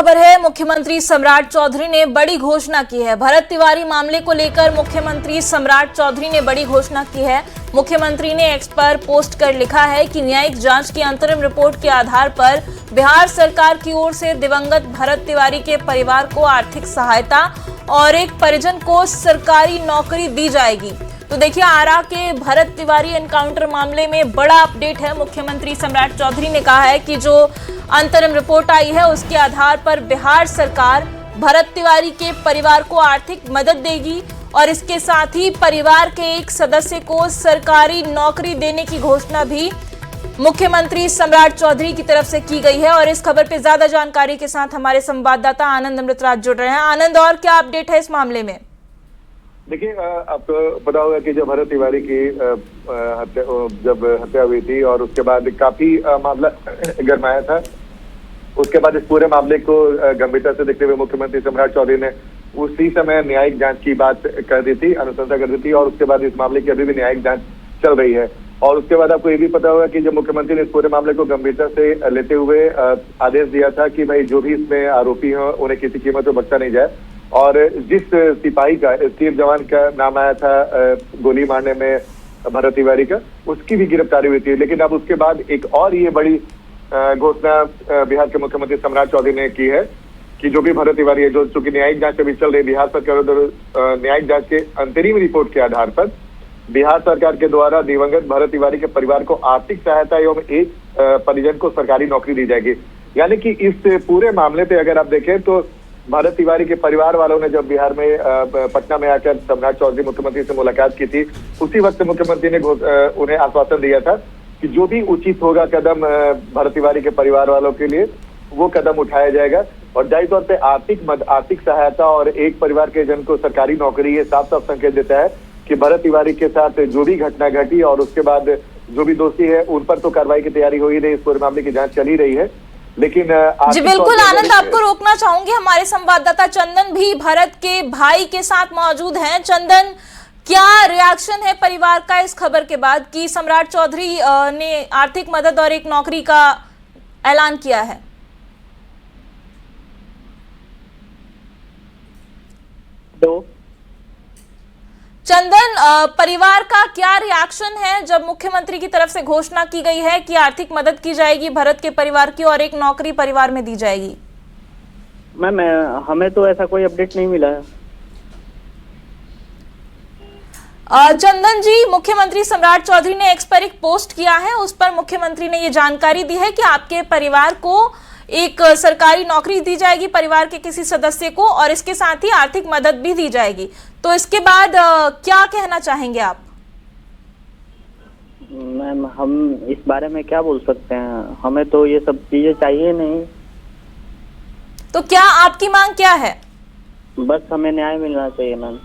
खबर है, मुख्यमंत्री सम्राट चौधरी ने बड़ी घोषणा की है। भरत तिवारी मामले को लेकर मुख्यमंत्री सम्राट चौधरी ने बड़ी घोषणा की है। मुख्यमंत्री ने एक्स पर पोस्ट कर लिखा है कि न्यायिक जांच की अंतरिम रिपोर्ट के आधार पर बिहार सरकार की ओर से दिवंगत भरत तिवारी के परिवार को आर्थिक सहायता और एक परिजन को सरकारी नौकरी दी जाएगी। तो देखिए, आरा के भरत तिवारी एनकाउंटर मामले में बड़ा अपडेट है। मुख्यमंत्री सम्राट चौधरी ने कहा है कि जो अंतरिम रिपोर्ट आई है उसके आधार पर बिहार सरकार भरत तिवारी के परिवार को आर्थिक मदद देगी और इसके साथ ही परिवार के एक सदस्य को सरकारी नौकरी देने की घोषणा भी मुख्यमंत्री सम्राट चौधरी की तरफ से की गई है। और इस खबर पे ज्यादा जानकारी के साथ हमारे संवाददाता आनंद अमृतराज जुड़ रहे हैं। आनंद, और क्या अपडेट है इस मामले में? देखिए, आपको पता होगा कि जब भरत तिवारी की जब हत्या हुई थी और उसके बाद काफी मामला गरमाया था। उसके बाद इस पूरे मामले को गंभीरता से देखते हुए मुख्यमंत्री सम्राट चौधरी ने उसी समय न्यायिक जांच की बात कर दी थी, अनुशंसा कर दी थी और उसके बाद इस मामले की अभी भी न्यायिक जांच चल रही है। और उसके बाद आपको ये भी पता होगा कि जब मुख्यमंत्री ने इस पूरे मामले को गंभीरता से लेते हुए आदेश दिया था कि भाई जो भी इसमें आरोपी हो उन्हें किसी कीमत पर बख्शा नहीं जाए। और जिस सिपाही का, स्टीव जवान का नाम आया था गोली मारने में भरत तिवारी का, उसकी भी गिरफ्तारी हुई थी। लेकिन अब उसके बाद एक और ये बड़ी घोषणा बिहार के मुख्यमंत्री सम्राट चौधरी ने की है कि जो भी भरत तिवारी है, जो चूंकि न्यायिक जांच अभी चल रही है, बिहार सरकार न्यायिक जांच के अंतरिम रिपोर्ट के आधार पर बिहार सरकार के द्वारा दिवंगत भरत तिवारी के परिवार को आर्थिक सहायता एवं एक परिजन को सरकारी नौकरी दी जाएगी। यानी कि इस पूरे मामले पे अगर आप देखें तो भरत तिवारी के परिवार वालों ने जब बिहार में पटना में आकर सम्राट चौधरी मुख्यमंत्री से मुलाकात की थी, उसी वक्त मुख्यमंत्री ने उन्हें आश्वासन दिया था कि जो भी उचित होगा कदम भरत तिवारी के परिवार वालों के लिए वो कदम उठाया जाएगा। और जाहिर तौर पर आर्थिक सहायता और एक परिवार के जन को सरकारी नौकरी, ये साफ साफ संकेत देता है कि भरत तिवारी के साथ जो भी घटना घटी और उसके बाद जो भी दोषी है उन पर तो कार्रवाई की तैयारी हो ही रही, इस पूरे मामले की जांच चल ही रही है। लेकिन जी बिल्कुल आनंद, आपको रोकना चाहूंगी। हमारे संवाददाता चंदन भी भरत के भाई के साथ मौजूद हैं। चंदन, क्या रिएक्शन है परिवार का इस खबर के बाद कि सम्राट चौधरी ने आर्थिक मदद और एक नौकरी का ऐलान किया है? चंदन, परिवार का क्या रिएक्शन है जब मुख्यमंत्री की तरफ से घोषणा की गई है कि आर्थिक मदद की जाएगी भरत के परिवार की और एक नौकरी परिवार में दी जाएगी? मैम, हमें तो ऐसा कोई अपडेट नहीं मिला है। चंदन जी, मुख्यमंत्री सम्राट चौधरी ने एक्स पर एक पोस्ट किया है, उस पर मुख्यमंत्री ने ये जानकारी दी है कि आपके परिवार को एक सरकारी नौकरी दी जाएगी, परिवार के किसी सदस्य को, और इसके साथ ही आर्थिक मदद भी दी जाएगी। तो इसके बाद क्या कहना चाहेंगे आप? मैम, हम इस बारे में क्या बोल सकते हैं, हमें तो ये सब चीजें चाहिए नहीं। तो क्या आपकी मांग क्या है? बस हमें न्याय मिलना चाहिए मैम।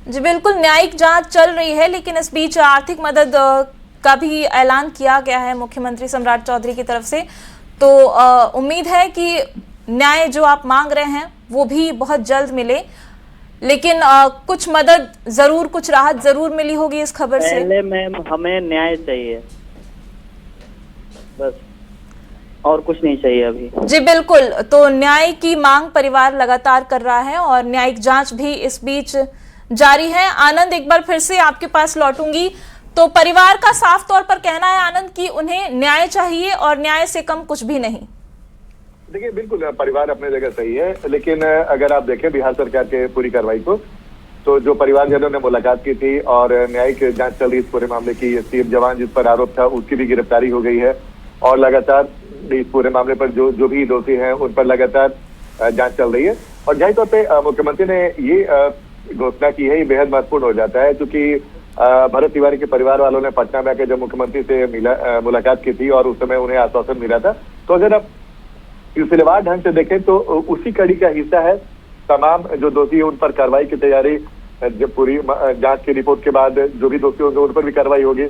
जी बिल्कुल, न्यायिक जांच चल रही है, लेकिन इस बीच आर्थिक मदद का भी ऐलान किया गया है मुख्यमंत्री सम्राट चौधरी की तरफ से। तो उम्मीद है कि न्याय जो आप मांग रहे हैं वो भी बहुत जल्द मिले, लेकिन कुछ मदद जरूर, कुछ राहत जरूर मिली होगी इस खबर से। पहले मैम हमें न्याय चाहिए, बस और कुछ नहीं चाहिए अभी। जी बिल्कुल, तो न्याय की मांग परिवार लगातार कर रहा है और न्यायिक जांच भी इस बीच जारी है। आनंद, एक बार फिर से आपके पास लौटूंगी। तो परिवार का साफ तौर पर कहना है आनंद कि उन्हें न्याय चाहिए और न्याय से कम कुछ भी नहीं। देखिए, बिल्कुल परिवार अपने जगह सही है, लेकिन अगर आप देखें बिहार सरकार के पूरी कार्रवाई को, तो जो परिवारजनों ने मुलाकात की थी और न्यायिक जांच चल रही इस पूरे मामले की, स्टीव जवान जिस पर आरोप था उसकी भी गिरफ्तारी हो गई है और लगातार इस पूरे मामले पर जो भी दोषी हैं उन पर लगातार जांच चल रही है। और जाहिर तौर पर मुख्यमंत्री ने ये घोषणा की है, ये बेहद महत्वपूर्ण हो जाता है क्योंकि भरत तिवारी के परिवार वालों ने पटना में आकर जब मुख्यमंत्री से मुलाकात की थी और उस समय उन्हें आश्वासन मिला था। तो अगर आप सिलसिलेवार ढंग से देखें तो उसी कड़ी का हिस्सा है तमाम जो दोषी है उन पर कार्रवाई की तैयारी। जब पूरी जांच की रिपोर्ट के बाद जो भी दोषी होंगे उन पर भी कार्रवाई होगी।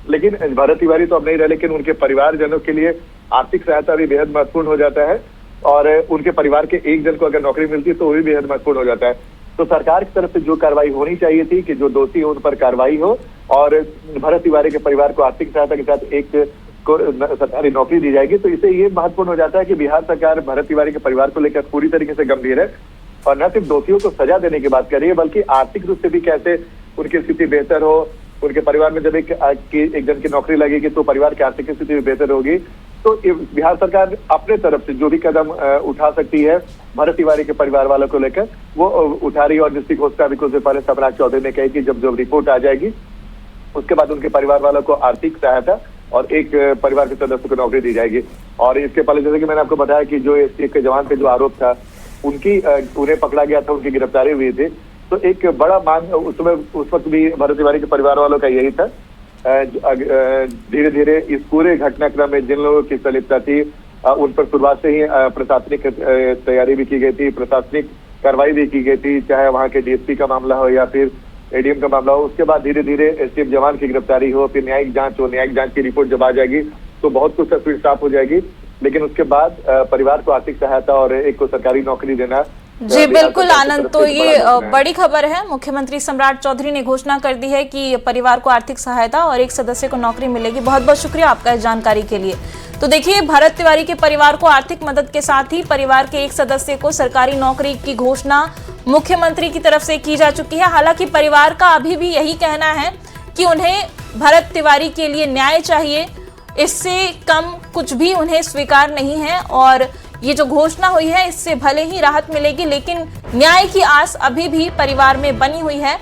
लेकिन भरत तिवारी तो अब नहीं रहे, लेकिन उनके परिवारजनों के लिए आर्थिक सहायता भी बेहद महत्वपूर्ण हो जाता है और उनके परिवार के एक जन को अगर नौकरी मिलती है तो वो भी बेहद महत्वपूर्ण हो जाता है। तो सरकार की तरफ से जो कार्रवाई होनी चाहिए थी कि जो दोषी हो उन पर कार्रवाई हो और भरत तिवारी के परिवार को आर्थिक सहायता के साथ एक को सरकारी नौकरी दी जाएगी। तो इससे ये महत्वपूर्ण हो जाता है कि बिहार सरकार भरत तिवारी के परिवार को लेकर पूरी तरीके से गंभीर है और न सिर्फ दोषियों को सजा देने की बात कर रही है, बल्कि आर्थिक रूप से भी कैसे उनकी स्थिति बेहतर हो। उनके परिवार में जब एक जन की नौकरी लगेगी तो परिवार की आर्थिक स्थिति भी बेहतर होगी। तो बिहार सरकार अपने तरफ से जो भी कदम उठा सकती है भरत तिवारी के परिवार वालों को लेकर वो उठा रही है। और जिसकी घोषणा अभी कुछ देर पहले सम्राट चौधरी ने कही कि जब रिपोर्ट आ जाएगी उसके बाद उनके परिवार वालों को आर्थिक सहायता और एक परिवार के सदस्य को नौकरी दी जाएगी। और इसके पहले जैसे कि मैंने आपको बताया कि जो एक जवान पे जो आरोप था उन्हें पकड़ा गया था, उनकी गिरफ्तारी हुई थी। तो एक बड़ा मांग उस वक्त भी भरत तिवारी के परिवार वालों का यही था। धीरे धीरे इस पूरे घटनाक्रम में जिन लोगों की संलिप्तता थी उन पर शुरुआत से ही प्रशासनिक तैयारी भी की गई थी, प्रशासनिक कार्रवाई भी की गई थी, चाहे वहाँ के डीएसपी का मामला हो या फिर एडीएम का मामला हो। उसके बाद धीरे धीरे एसटीएफ जवान की गिरफ्तारी हो, फिर न्यायिक जांच हो। न्यायिक जांच की रिपोर्ट जब आ जाएगी तो बहुत कुछ तस्वीर साफ हो जाएगी। लेकिन उसके बाद परिवार को आर्थिक सहायता और एक को सरकारी नौकरी देना। जी बिल्कुल आनंद, तो ये बड़ी खबर है। मुख्यमंत्री सम्राट चौधरी ने घोषणा कर दी है कि परिवार को आर्थिक सहायता और एक सदस्य को नौकरी मिलेगी। बहुत बहुत शुक्रिया आपका इस जानकारी के लिए। तो देखिए, भरत तिवारी के परिवार को आर्थिक मदद के साथ ही परिवार के एक सदस्य को सरकारी नौकरी की घोषणा मुख्यमंत्री की तरफ से की जा चुकी है। हालांकि परिवार का अभी भी यही कहना है कि उन्हें भरत तिवारी के लिए न्याय चाहिए, इससे कम कुछ भी उन्हें स्वीकार नहीं है। और ये जो घोषणा हुई है इससे भले ही राहत मिलेगी, लेकिन न्याय की आस अभी भी परिवार में बनी हुई है।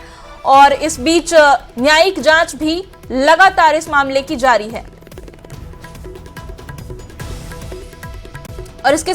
और इस बीच न्यायिक जांच भी लगातार इस मामले की जारी है। और इसके